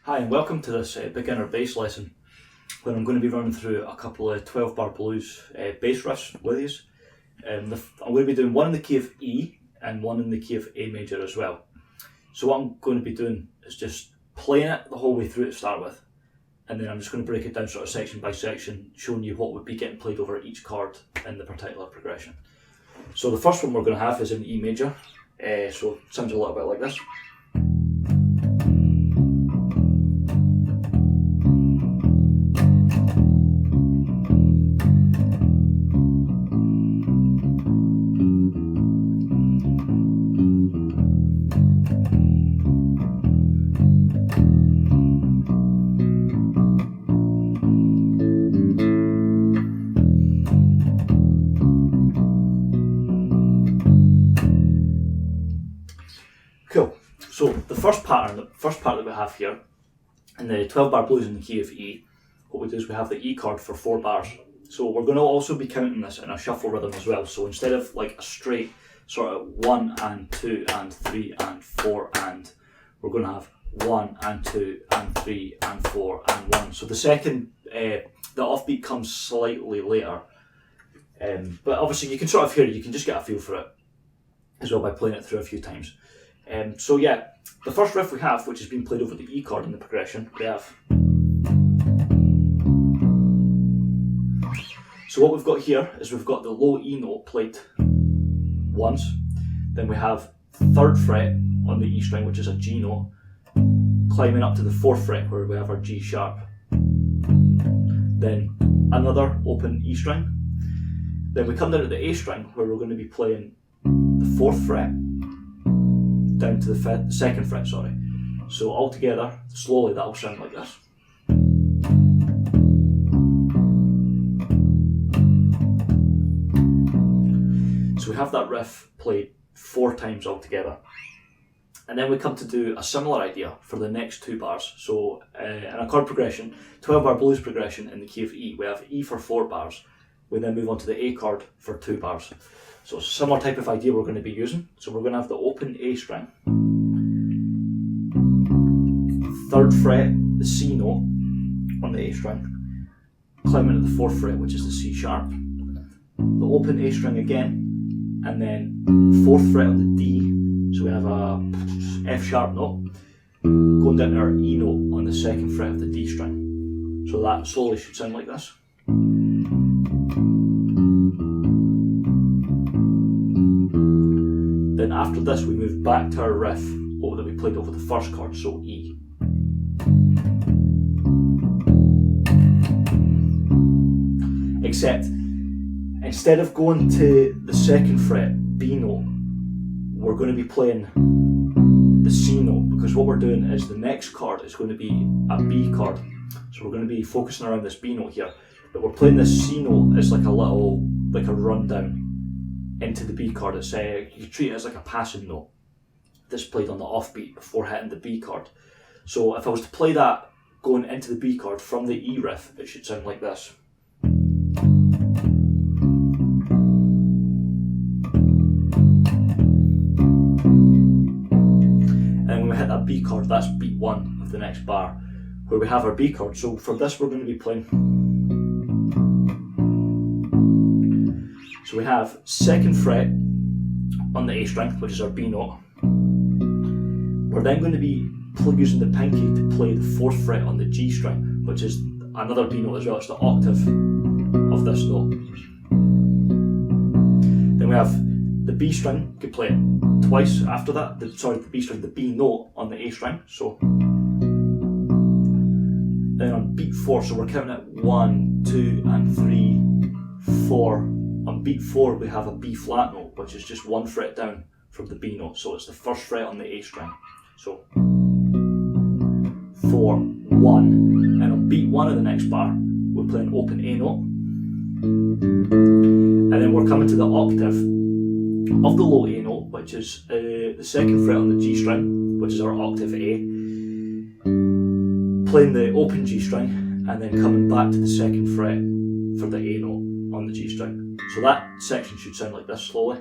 Hi and welcome to this beginner bass lesson where I'm going to be running through a couple of 12 bar blues bass riffs with you. I'm going to be doing one in the key of E and one in the key of A major as well. So what I'm going to be doing is just playing it the whole way through to start with, and then I'm just going to break it down sort of section by section, showing you what would be getting played over each chord in the particular progression. So the first one we're going to have is in E major, so it sounds a little bit like this. Cool. So the first part that we have here in the 12 bar blues in the key of E, what we do is we have the E chord for 4 bars. So we're going to also be counting this in a shuffle rhythm as well. So instead of like a straight sort of 1 and 2 and 3 and 4 and, we're going to have 1 and 2 and 3 and 4 and 1. So the second, the offbeat comes slightly later. But obviously you can sort of hear it, you can just get a feel for it as well by playing it through a few times. So yeah, the first riff we have, which has been played over the E chord in the progression, we have. So what we've got here is we've got the low E note played once, then we have 3rd fret on the E string, which is a G note, climbing up to the 4th fret where we have our G sharp, then another open E string, then we come down to the A string where we're going to be playing the 4th fret down to the 2nd fret, sorry. So all together, slowly, that'll sound like this. So we have that riff played 4 times altogether. And then we come to do a similar idea for the next 2 bars. So in a chord progression, 12 bar blues progression in the key of E, we have E for 4 bars. We then move on to the A chord for 2 bars. So it's a similar type of idea we're going to be using. So we're going to have the open A string, 3rd fret, the C note on the A string, climbing to the 4th fret, which is the C sharp, the open A string again, and then 4th fret on the D, so we have a F sharp note, going down to our E note on the 2nd fret of the D string. So that slowly should sound like this. Then after this we move back to our riff that we played over the first chord, so E. Except instead of going to the 2nd fret B note, we're going to be playing the C note, because what we're doing is the next chord is going to be a B chord. So we're going to be focusing around this B note here, but we're playing this C note as like a rundown into the B chord. It's you treat it as like a passing note that's played on the offbeat before hitting the B chord. So if I was to play that going into the B chord from the E riff, it should sound like this. And when we hit that B chord, that's beat 1 of the next bar, where we have our B chord. So for this we're going to be playing. So we have 2nd fret on the A string, which is our B note. We're then going to be using the pinky to play the 4th fret on the G string, which is another B note as well. It's the octave of this note. Then we have the B string, you could play it twice after that. The B note on the A string. So then on beat 4, so we're counting it 1, 2 and 3, 4. On beat 4 we have a B flat note, which is just 1 fret down from the B note, so it's the 1st fret on the A string. So 4, 1, and on beat 1 of the next bar we're playing open A note, and then we're coming to the octave of the low A note, which is the 2nd fret on the G string, which is our octave A, playing the open G string, and then coming back to the 2nd fret for the A note on the G string. So that section should sound like this slowly.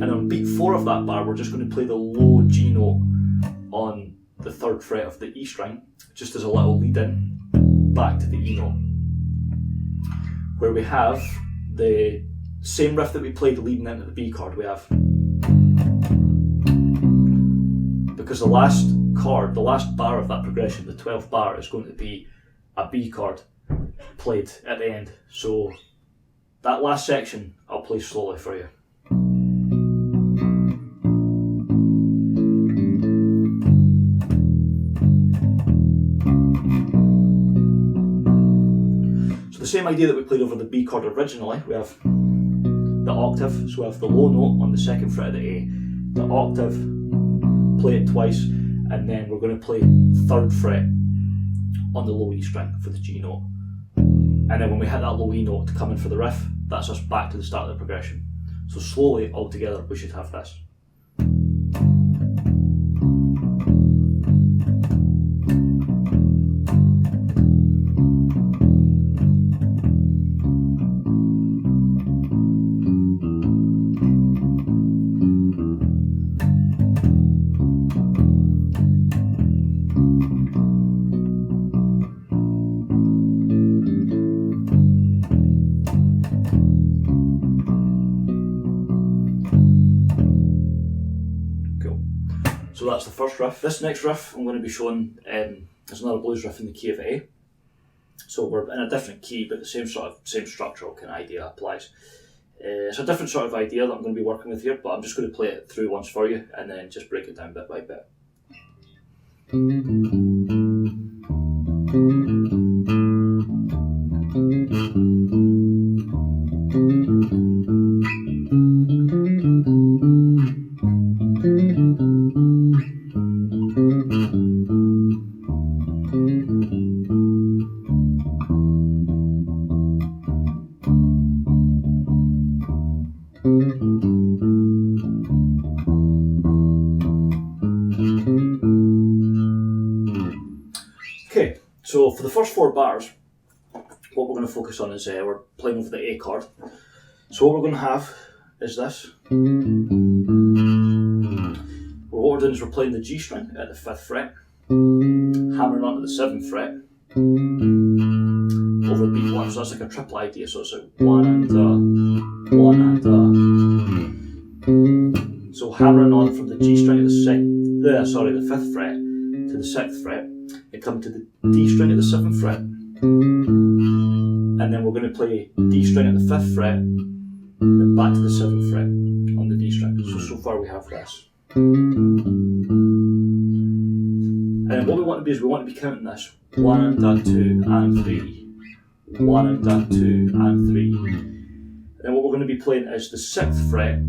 And on beat 4 of of that bar, we're just going to play the low G note on the 3rd fret of the E string, just as a little lead in back to the E note, where we have the same riff that we played leading into the B chord. We have, because the last chord, the last bar of that progression, the 12th bar, is going to be a B chord played at the end. So that last section I'll play slowly for you. So the same idea that we played over the B chord originally, we have the octave, so we have the low note on the 2nd fret of the A, the octave, play it twice, and then we're going to play 3rd fret on the low E string for the G note. And then when we hit that low E note to come in for the riff, that's us back to the start of the progression. So slowly, all together, we should have this. So that's the first riff. This next riff I'm going to be showing is another blues riff in the key of A. So we're in a different key, but the same structural kind of idea applies. It's a different sort of idea that I'm going to be working with here, but I'm just going to play it through once for you and then just break it down bit by bit. Okay, so for the first 4 bars, what we're going to focus on is we're playing over the A chord. So what we're going to have is this. What we're doing is we're playing the G string at the 5th fret, hammering onto the 7th fret, over beat 1, so that's like a triple idea, so it's like 1 and 1 and so hammering on from the G string at the 5th fret to the 6th fret, and come to the D string at the 7th fret, and then we're going to play D string at the 5th fret, then back to the 7th fret on the D string. So far we have this. And then what we want to do is we want to be counting this 1 and 2 and 3, 1 and 2 and 3. And then what we're going to be playing is the 6th fret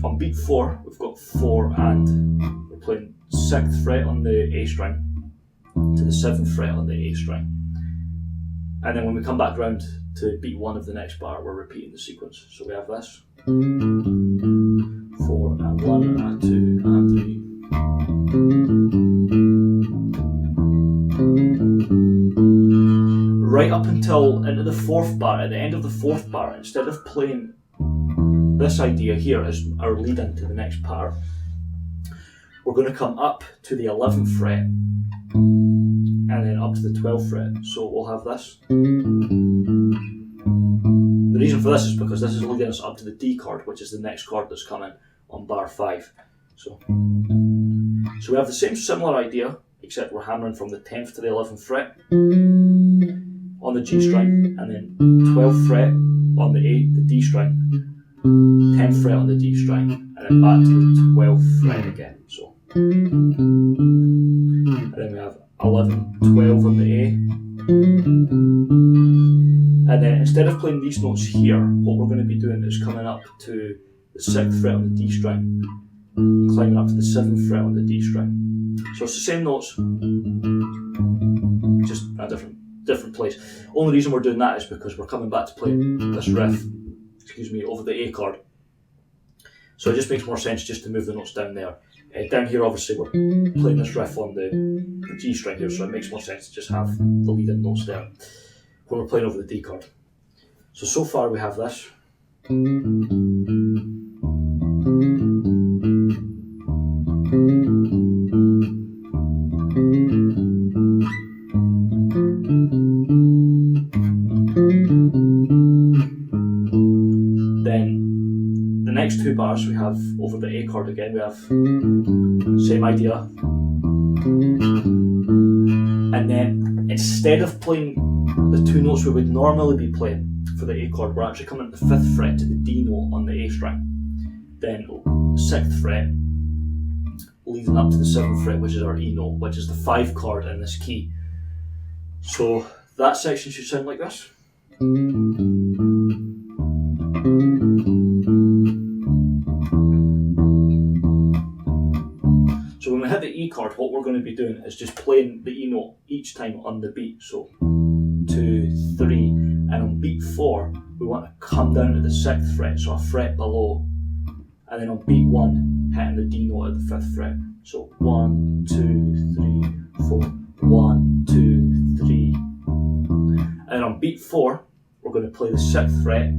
on beat 4. We've got 4 and we're playing 6th fret on the A string to the 7th fret on the A string. And then when we come back round to beat 1 of the next bar, we're repeating the sequence. So we have this 4 and 1 and 2 and 3. Right up until into the 4th bar, at the end of the 4th bar, instead of playing this idea here as our lead into the next part, we're going to come up to the 11th fret and then up to the 12th fret. So we'll have this. The reason for this is because this is leading us up to the D chord, which is the next chord that's coming on bar 5. So we have the same similar idea, except we're hammering from the 10th to the 11th fret on the G string, and then 12th fret on the D string, 10th fret on the D string, and then back to the 12th fret again. So, and then we have 11, 12 on the A. And then instead of playing these notes here, what we're going to be doing is coming up to the 6th fret on the D string, climbing up to the 7th fret on the D string. So it's the same notes, just a different place. Only reason we're doing that is because we're coming back to play this riff, over the A chord. So it just makes more sense just to move the notes down there. Down here, obviously, we're playing this riff on the G string here, so it makes more sense to just have the lead-in notes there when we're playing over the D chord. So far we have this. bars. We have over the A chord again, we have same idea. And then instead of playing the two notes we would normally be playing for the A chord, we're actually coming at the 5th fret to the D note on the A string. Then 6th fret, leading up to the 7th fret, which is our E note, which is the 5 chord in this key. So that section should sound like this. So when we hit the E chord, what we're going to be doing is just playing the E note each time on the beat. So 2, 3, and on beat 4, we want to come down to the 6th fret, so a fret below. And then on beat 1, hitting the D note at the 5th fret. So 1, 2, 3, 4, 1, 2, 3. And then on beat 4, we're going to play the 6th fret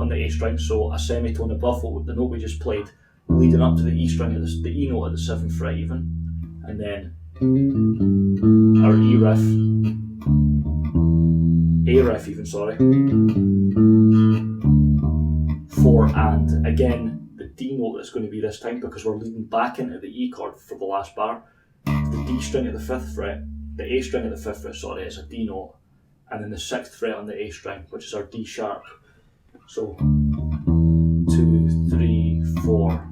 on the A string, so a semitone above the note we just played, leading up to the E string, the E note at the 7th fret even. And then our E riff, A riff even, sorry. 4 and, again, the D note that's going to be this time, because we're leading back into the E chord for the last bar. The D string at the 5th fret, the A string at the 5th fret, sorry, is a D note. And then the 6th fret on the A string, which is our D sharp. So 2, 3, 4.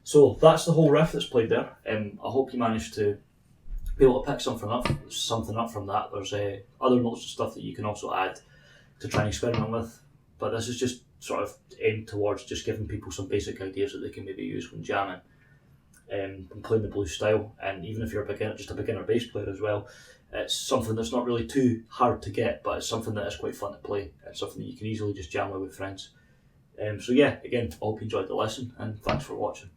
So that's the whole riff that's played there. I hope you managed to be able to pick something up from that. There's other notes and stuff that you can also add to try and experiment with, but this is just sort of aimed towards just giving people some basic ideas that they can maybe use when jamming and playing the blues style. And even if you're just a beginner bass player as well, it's something that's not really too hard to get, but it's something that is quite fun to play and something that you can easily just jam with friends. So yeah, again, I hope you enjoyed the lesson, and thanks for watching.